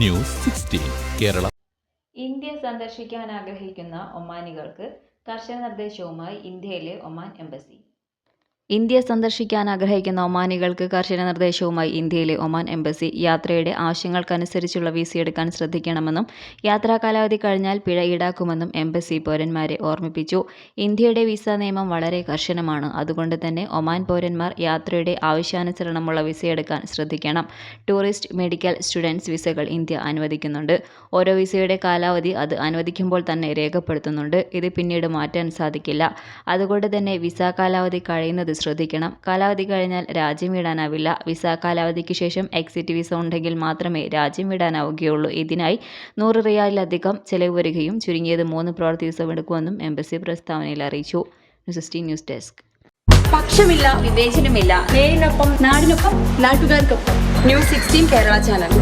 News 16 Kerala. India സന്ദർശിക്കാൻ ആഗ്രഹിക്കുന്ന ഒമാനികൾക്ക് കർശന നിർദ്ദേശവുമായി ഇന്ത്യയിലെ ഒമാൻ എംബസി. ഇന്ത്യ സന്ദർശിക്കാൻ ആഗ്രഹിക്കുന്ന ഒമാനികൾക്ക് കർശന നിർദ്ദേശവുമായി ഇന്ത്യയിലെ ഒമാൻ എംബസി. യാത്രയുടെ ആവശ്യങ്ങൾക്കനുസരിച്ചുള്ള വിസയെടുക്കാൻ ശ്രദ്ധിക്കണമെന്നും യാത്രാ കാലാവധി കഴിഞ്ഞാൽ പിഴ ഈടാക്കുമെന്നും എംബസി പൗരന്മാരെ ഓർമ്മിപ്പിച്ചു. ഇന്ത്യയുടെ വിസ നിയമം വളരെ കർശനമാണ്. അതുകൊണ്ട് തന്നെ ഒമാൻ പൗരന്മാർ യാത്രയുടെ ആവശ്യാനുസരണമുള്ള വിസയെടുക്കാൻ ശ്രദ്ധിക്കണം. ടൂറിസ്റ്റ്, മെഡിക്കൽ, സ്റ്റുഡൻസ് വിസകൾ ഇന്ത്യ അനുവദിക്കുന്നുണ്ട്. ഓരോ വിസയുടെ കാലാവധി അത് അനുവദിക്കുമ്പോൾ തന്നെ രേഖപ്പെടുത്തുന്നുണ്ട്. ഇത് പിന്നീട് മാറ്റാൻ സാധിക്കില്ല. അതുകൊണ്ട് തന്നെ വിസ കാലാവധി കഴിയുന്നത് ശ്രദ്ധിക്കണം. കാലാവധി കഴിഞ്ഞാൽ രാജ്യം വിടാനാവില്ല. വിസ കാലാവധിക്ക് ശേഷം എക്സിറ്റ് വിസ ഉണ്ടെങ്കിൽ മാത്രമേ രാജ്യം വിടാനാവുകയുള്ളൂ. ഇതിനായി 100 റിയാലിലധികം ചെലവ് വരികയും ചുരുങ്ങിയത് 3 പ്രവൃത്തി ദിവസം എടുക്കുമെന്നും എംബസി പ്രസ്താവനയിൽ അറിയിച്ചു. News desk. പക്ഷമില്ല, വിവേചനമില്ല. നേരിനൊപ്പം, നാടിനൊപ്പം, നാട്ടുകാർക്കൊപ്പം. News 16 Kerala channel.